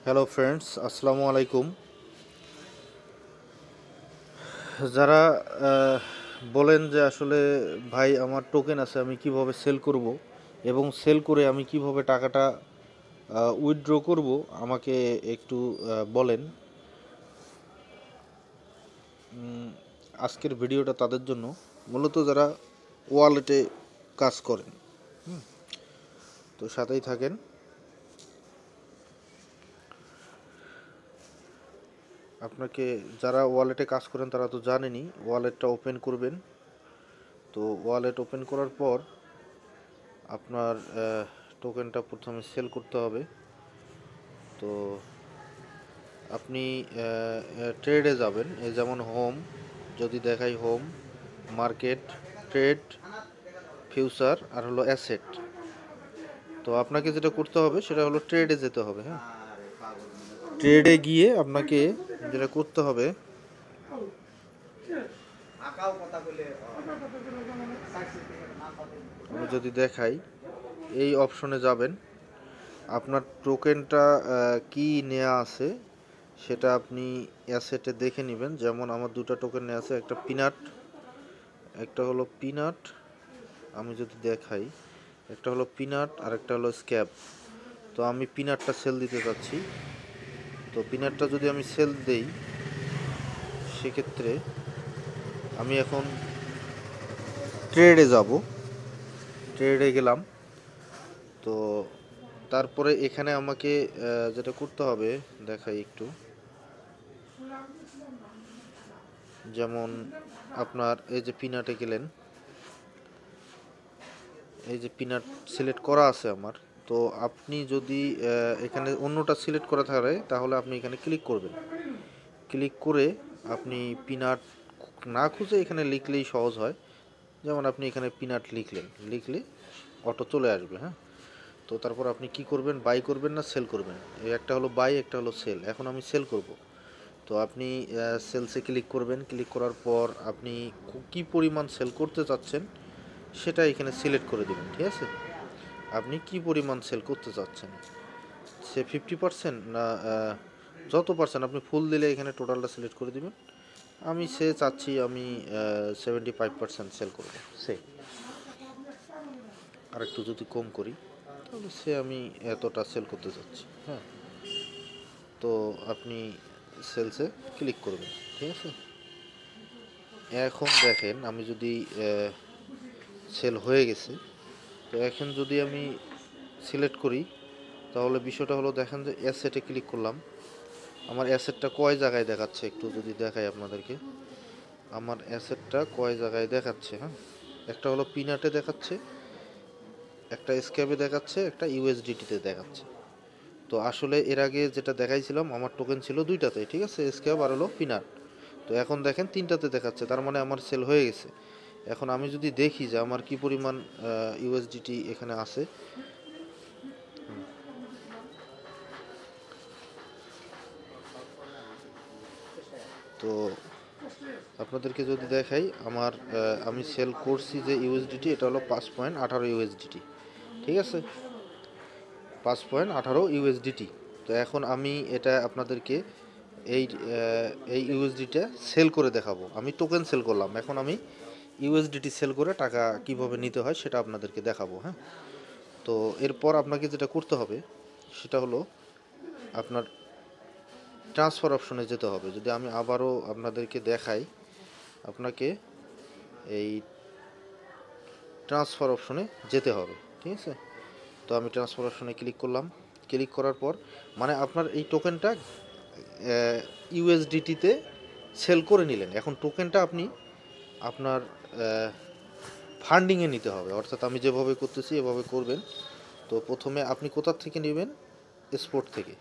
Hello friends, আসসালামু আলাইকুম। যারা আহ, বলেন যে আসলে ভাই আমার টোকেন আছে, আমি কিভাবে সেল করব এবং সেল করে আমি কিভাবে টাকাটা উইথড্র করব, আমাকে একটু বলেন। আজকের ভিডিওটা তাদের জন্য, মূলত যারা ওয়ালেটে কাজ করেন। তো সাথেই থাকেন। আপনাকে যারা ওয়ালেটে কাজ করেন তারা তো জানেনই, ওয়ালেটটা ওপেন করবেন। তো ওয়ালেট ওপেন করার পর আপনার টোকেনটা প্রথমে সেল করতে হবে। তো আপনি ট্রেডে যাবেন, এই যেমন হোম, যদি দেখাই হোম, মার্কেট, ট্রেড, ফিউচার আর হলো অ্যাসেট। তো আপনাকে যেটা করতে হবে সেটা হলো ট্রেডে যেতে হবে। হ্যাঁ, ট্রেডে গিয়ে আপনাকে যেটা করতে হবে, আমি যদি দেখাই, এই অপশনে যাবেন। আপনার টোকেনটা কি নেওয়া আছে সেটা আপনি অ্যাসেটে দেখে নেবেন। যেমন আমার দুটো টোকেন নেওয়া আছে, একটা পিনাট, একটা হলো পিনাট। আমি যদি দেখাই, একটা হলো পিনাট আর একটা হলো স্ক্যাব। তো আমি পিনাটটা সেল দিতে চাচ্ছি। তো পিনাটটা যদি আমি সেল দেই, সেক্ষেত্রে আমি এখন ট্রেডে যাব। ট্রেডে গেলাম। তো তারপরে এখানে আমাকে যেটা করতে হবে দেখাই একটু। যেমন আপনার এই যে পিনাটে গেলেন, এই যে পিনাট সিলেক্ট করা আছে আমার। তো আপনি যদি এখানে অন্যটা সিলেক্ট করা থাকে তাহলে আপনি এখানে ক্লিক করবেন। ক্লিক করে আপনি পিনাট না খুঁজে এখানে লিখলেই সহজ হয়। যেমন আপনি এখানে পিনাট লিখলেন, লিখলে অটো চলে আসবে। হ্যাঁ, তো তারপর আপনি কি করবেন, বাই করবেন না সেল করবেন। এই একটা হলো বাই, একটা হলো সেল। এখন আমি সেল করব। তো আপনি সেলসে ক্লিক করবেন। ক্লিক করার পর আপনি কি পরিমাণ সেল করতে চাচ্ছেন সেটা এখানে সিলেক্ট করে দেবেন। ঠিক আছে, আপনি কি পরিমাণ সেল করতে চাচ্ছেন, সে 50% না যত পার্সেন্ট আপনি ফুল দিলে এখানে টোটালটা সিলেক্ট করে দিবেন। আমি সে চাচ্ছি আমি 75% সেল করবো। সে আর একটু যদি কম করি তাহলে সে আমি এতটা সেল করতে চাচ্ছি। হ্যাঁ, তো আপনি সেলসে ক্লিক করবেন। ঠিক আছে, এখন দেখেন আমি যদি সেল হয়ে গেছে, তো এখন যদি আমি সিলেক্ট করি তাহলে বিষয়টা হলো, দেখেন যে অ্যাসেটে ক্লিক করলাম, আমার অ্যাসেটটা কয় জায়গায় দেখাচ্ছে একটু যদি দেখাই আপনাদেরকে। আমার অ্যাসেটটা কয় জায়গায় দেখাচ্ছে। হ্যাঁ, একটা হলো পিনাটে দেখাচ্ছে, একটা স্ক্যাবে দেখাচ্ছে, একটা ইউএসডিটিতে দেখাচ্ছে। তো আসলে এর আগে যেটা দেখাইছিলাম আমার টোকেন ছিল দুইটাতে, ঠিক আছে, স্ক্যাব আর হলো পিনাট। তো এখন দেখেন তিনটাতে দেখাচ্ছে, তার মানে আমার সেল হয়ে গেছে। এখন আমি যদি দেখি যে আমার কি পরিমাণ ইউএসডিটি এখানে আছে। তো আপনাদেরকে যদি দেখাই, আমার আমি সেল করছি যে ইউএসডিটি, এটা হলো 5.18 ইউএসডিটি। ঠিক আছে, 5.18 ইউএসডিটি। তো এখন আমি এটা আপনাদেরকে এই এই ইউএসডিটা সেল করে দেখাবো। আমি টোকেন সেল করলাম, এখন আমি ইউএসডিটি সেল করে টাকা কিভাবে নিতে হয় সেটা আপনাদেরকে দেখাবো। হ্যাঁ, তো এরপর আপনাকে যেটা করতে হবে সেটা হলো আপনার ট্রান্সফার অপশনে যেতে হবে। যদি আমি আবারও আপনাদেরকে দেখাই, আপনাকে এই ট্রান্সফার অপশনে যেতে হবে। ঠিক আছে, তো আমি ট্রান্সফার অপশনে ক্লিক করলাম। ক্লিক করার পর মানে আপনার এই টোকেনটা ইউএসডিটিতে সেল করে নিলেন। এখন টোকেনটা আপনি আপনার ফান্ডিংয়ে নিতে হবে, অর্থাৎ আমি যেভাবে করতেছি এভাবে করবেন। তো প্রথমে আপনি কোথা থেকে নেবেন, স্পোর্ট থেকে।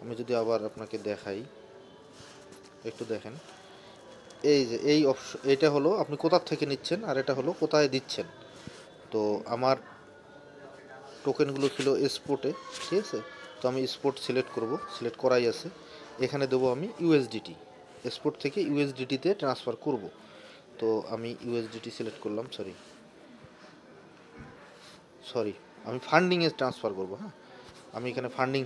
আমি যদি আবার আপনাকে দেখাই, একটু দেখেন, এই যে এই অপশন, এটা হলো আপনি কোথা থেকে নিচ্ছেন আর এটা হলো কোথায় দিচ্ছেন। তো আমার টোকেনগুলো ছিল স্পোর্টে। ঠিক আছে, তো আমি স্পোর্ট সিলেক্ট করব, সিলেক্ট করাই আছে। এখানে দেবো আমি ইউএসডিটি, স্পোর্ট থেকে ইউএসডিটিতে ট্রান্সফার করব। তো আমি ইউএসডিটি সিলেক্ট করলাম, সরি সরি আমি ফান্ডিংয়ে ট্রান্সফার করব। হ্যাঁ, আমি এখানে ফান্ডিং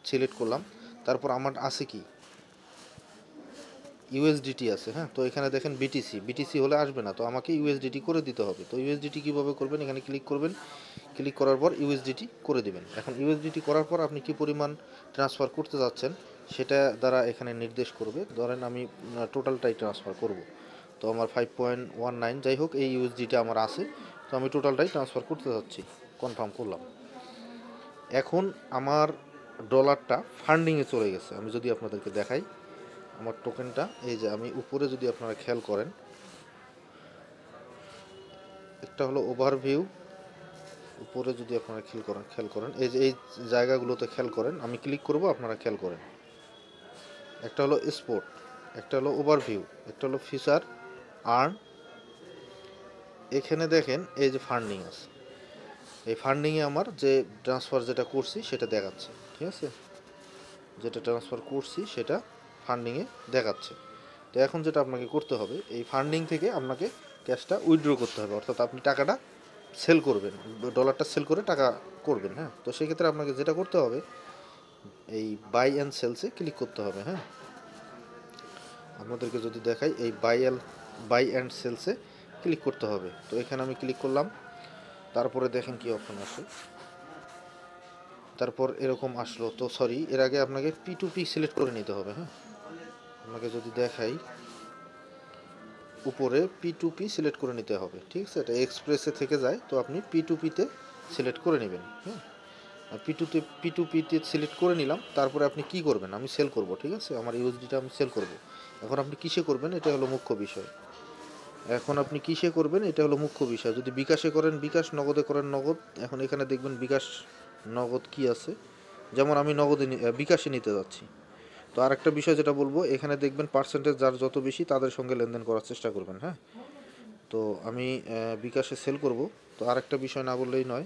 সিলেক্ট করলাম। তারপর আমার আছে কি ইউএসডিটি আছে, হ্যাঁ। তো এখানে দেখেন বিটিসি হলে আসবে না, তো আমাকে ইউএসডিটি করে দিতে হবে। তো ইউএসডিটি কীভাবে করবেন, এখানে ক্লিক করবেন, ক্লিক করার পর ইউএসডিটি করে দিবেন। এখন ইউএসডিটি করার পর আপনি কী পরিমাণ ট্রান্সফার করতে যাচ্ছেন সেটা দ্বারা এখানে নির্দেশ করবে। ধরেন আমি টোটালটাই ট্রান্সফার করব, তো আমার 5.19 যাই হোক এই ইউএসডিটা আমার আছে, তো আমি টোটালটাই ট্রান্সফার করতে যাচ্ছি, কনফার্ম করলাম। এখন আমার ডলারটা ফান্ডিংয়ে চলে গেছে। আমি যদি আপনাদেরকে দেখাই আমার টোকেনটা, এই যে আমি উপরে যদি আপনারা খেয়াল করেন, একটা হলো ওভারভিউ, উপরে যদি আপনারা খেয়াল করেন এই যে এই জায়গাগুলোতে খেয়াল করেন, আমি ক্লিক করব, আপনারা খেয়াল করেন। একটা হলো স্পোর্ট, একটা হলো ওভারভিউ, একটা হলো ফিচার, আর্ন। এখানে দেখেন এই যে ফান্ডিং আছে, এই ফান্ডিংয়ে আমার যে ট্রান্সফার যেটা করছি সেটা দেখাচ্ছে, ঠিক আছে। যেটা ট্রান্সফার করছি সেটা ফান্ডিংয়ে দেখাচ্ছে। তো এখন যেটা আপনাকে করতে হবে, এই ফান্ডিং থেকে আপনাকে ক্যাশটা উইথড্র করতে হবে, অর্থাৎ আপনি টাকাটা সেল করবেন, ডলারটা সেল করে টাকা করবেন, হ্যাঁ। তো সেক্ষেত্রে আপনাকে যেটা করতে হবে, এই বাই অ্যান্ড সেলসে ক্লিক করতে হবে, হ্যাঁ। আপনাদেরকে যদি দেখাই, এই বাই অ্যান্ড সেলসে ক্লিক করতে হবে। তো এখানে আমি ক্লিক করলাম, তারপরে দেখেন কি অপশন আসে, তারপর এরকম আসলো। তো সরি, এর আগে আপনাকে P2P সিলেক্ট করে নিতে হবে, হ্যাঁ। আপনাকে যদি দেখাই, উপরে P2P সিলেক্ট করে নিতে হবে, ঠিক আছে। এটা এক্সপ্রেসে থেকে যায়, তো আপনি P2P-তে সিলেক্ট করে নেবেন, হ্যাঁ। আর P2P-তে সিলেক্ট করে নিলাম। তারপরে আপনি কি করবেন, আমি সেল করব, ঠিক আছে। আমার ইউএসডিটা আমি সেল করব। এখন আপনি কিসে করবেন, এটা হলো মুখ্য বিষয়। এখন আপনি কিসে করবেন, এটা হলো মুখ্য বিষয়। যদি বিকাশে করেন বিকাশ, নগদে করেন নগদ। এখন এখানে দেখবেন বিকাশ, নগদ কি আছে, যেমন আমি নগদে বিকাশে নিতে যাচ্ছি। তো আরেকটা বিষয় যেটা বলবো, এখানে দেখবেন পার্সেন্টেজ যার যত বেশি তাদের সঙ্গে লেনদেন করার চেষ্টা করবেন, হ্যাঁ। তো আমি বিকাশে সেল করব। তো আরেকটা বিষয় না বললেই নয়,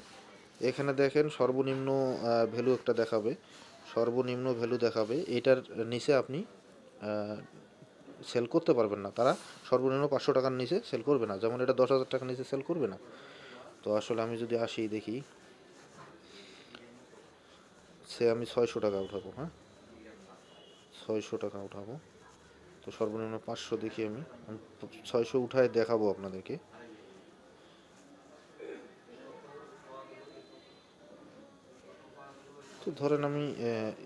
এখানে দেখেন সর্বনিম্ন ভ্যালু একটা দেখাবে, সর্বনিম্ন ভ্যালু দেখাবে, এটার নিচে আপনি সেল করতে পারবেন না। তারা সর্বনিম্ন 500 টাকার নিচে সেল করবে না, যেমন এটা 10,000 টাকার নিচে সেল করবে না। তো আসলে আমি যদি আসি দেখি, আমি 600 টাকা উঠাবো, হ্যাঁ, 600 টাকা উঠাবো। তো সর্বনিম্ন 500 দেখি, আমি 600 উঠায় দেখাবো আপনাদেরকে। তো ধরেন আমি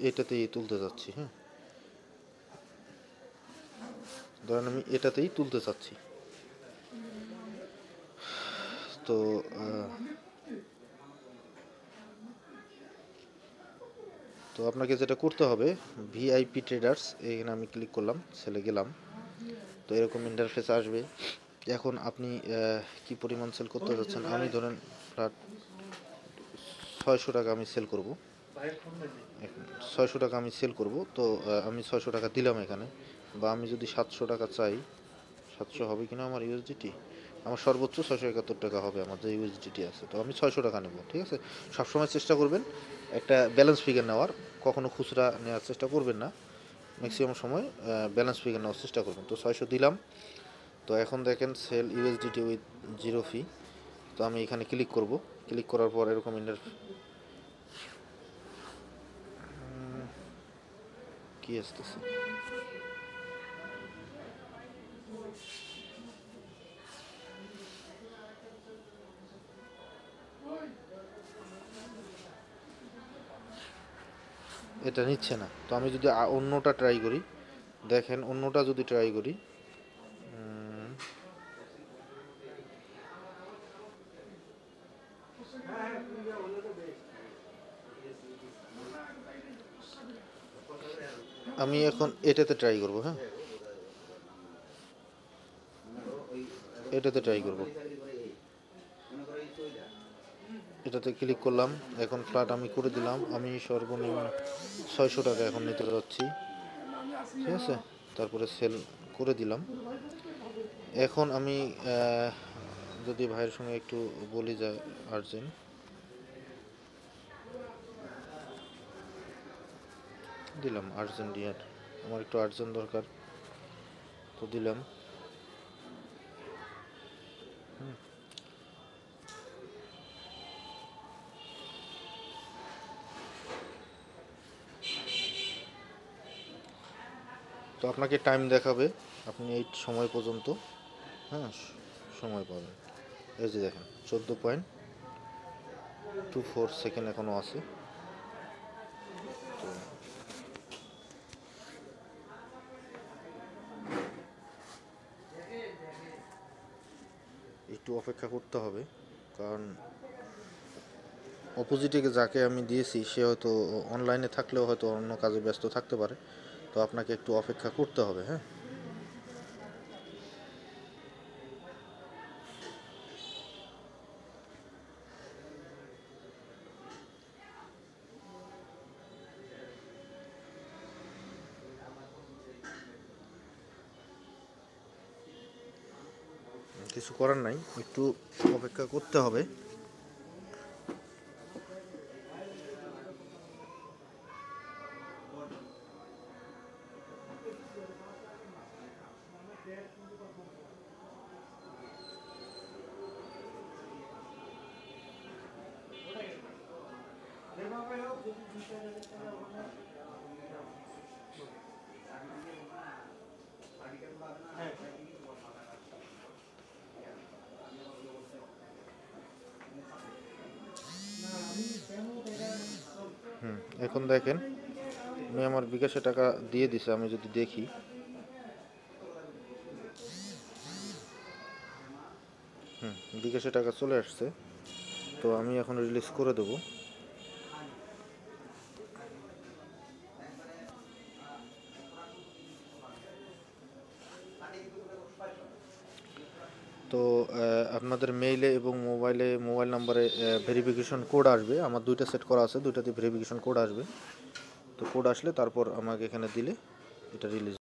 এটাতেই তুলতে যাচ্ছি, হ্যাঁ, ধরেন আমি এটাতেই তুলতে চাচ্ছি। তো তো আপনাকে যেটা করতে হবে, ভিআইপি ট্রেডার্স, এখানে আমি ক্লিক করলাম, সেলে গেলাম। তো এরকম ইন্টারফেস আসবে। এখন আপনি কি পরিমাণ সেল করতে যাচ্ছেন, আমি ধরেন 600 টাকা আমি সেল করব, 600 টাকা আমি সেল করব। তো আমি 600 টাকা দিলাম এখানে, বা আমি যদি 700 টাকা চাই, 700 হবে কিনা আমার ইউএসডিটি, আমার সর্বোচ্চ 671 টাকা হবে আমার যে ইউএসডিটি আছে। তো আমি 600 টাকা নেব, ঠিক আছে। সবসময় চেষ্টা করবেন একটা ব্যালেন্স ফিগার নেওয়ার, কখনো খুচরা নেওয়ার চেষ্টা করবেন না, ম্যাক্সিমাম সময় ব্যালেন্স ফিগার নেওয়ার চেষ্টা করবেন। তো 600 দিলাম। তো এখন দেখেন সেল ইউএসডিটি উইথ জিরো ফি। তো আমি এখানে ক্লিক করব, ক্লিক করার পর এরকম কি আসতেছে, এটা নিচ্ছে না। তো আমি যদি অন্যটা ট্রাই করি, দেখেন অন্যটা যদি ট্রাই করি, আমি এখন এটাতে ট্রাই করব, হ্যাঁ, এটাতে ট্রাই করব, এটাতে ক্লিক করলাম। এখন ফ্ল্যাট আমি করে দিলাম, আমি সর্বনিম্ন 600 টাকা এখন নিতে যাচ্ছি, ঠিক আছে। তারপরে সেল করে দিলাম। এখন আমি যদি ভাইয়ের সঙ্গে একটু বলি যায়, আর্জেন্ট দিলাম, আর্জেন্ট ইয়ার, আমার একটু আর্জেন্ট দরকার, তো দিলাম। তো আপনাকে টাইম দেখাবে, আপনি এই সময় পর্যন্ত হ্যাঁ সময় পাবেন। এই যে দেখেন 14.24 সেকেন্ড এখনও আছে। তো একটু অপেক্ষা করতে হবে, কারণ অপোজিটে যাকে আমি দিয়েছি সে হয়তো অনলাইনে থাকলেও হয়তো অন্য কাজে ব্যস্ত থাকতে পারে। তো আপনাকে একটু অপেক্ষা করতে হবে। হ্যাঁ, কিছু করার নাই, একটু অপেক্ষা করতে হবে। এখন দেখেন আমি আমার বিকাশে টাকা দিয়ে দিছে, আমি যদি দেখি বিকাশে টাকা চলে আসছে। তো আমি এখন রিলিজ করে দেবো। তো আপনাদের মেইলে এবং মোবাইল নাম্বারে ভেরিফিকেশন কোড আসবে। আমার দুইটা সেট করা আছে, দুইটাতে ভেরিফিকেশন কোড আসবে। তো কোড আসলে তারপর আমাকে এখানে দিলে এটা রিলিজ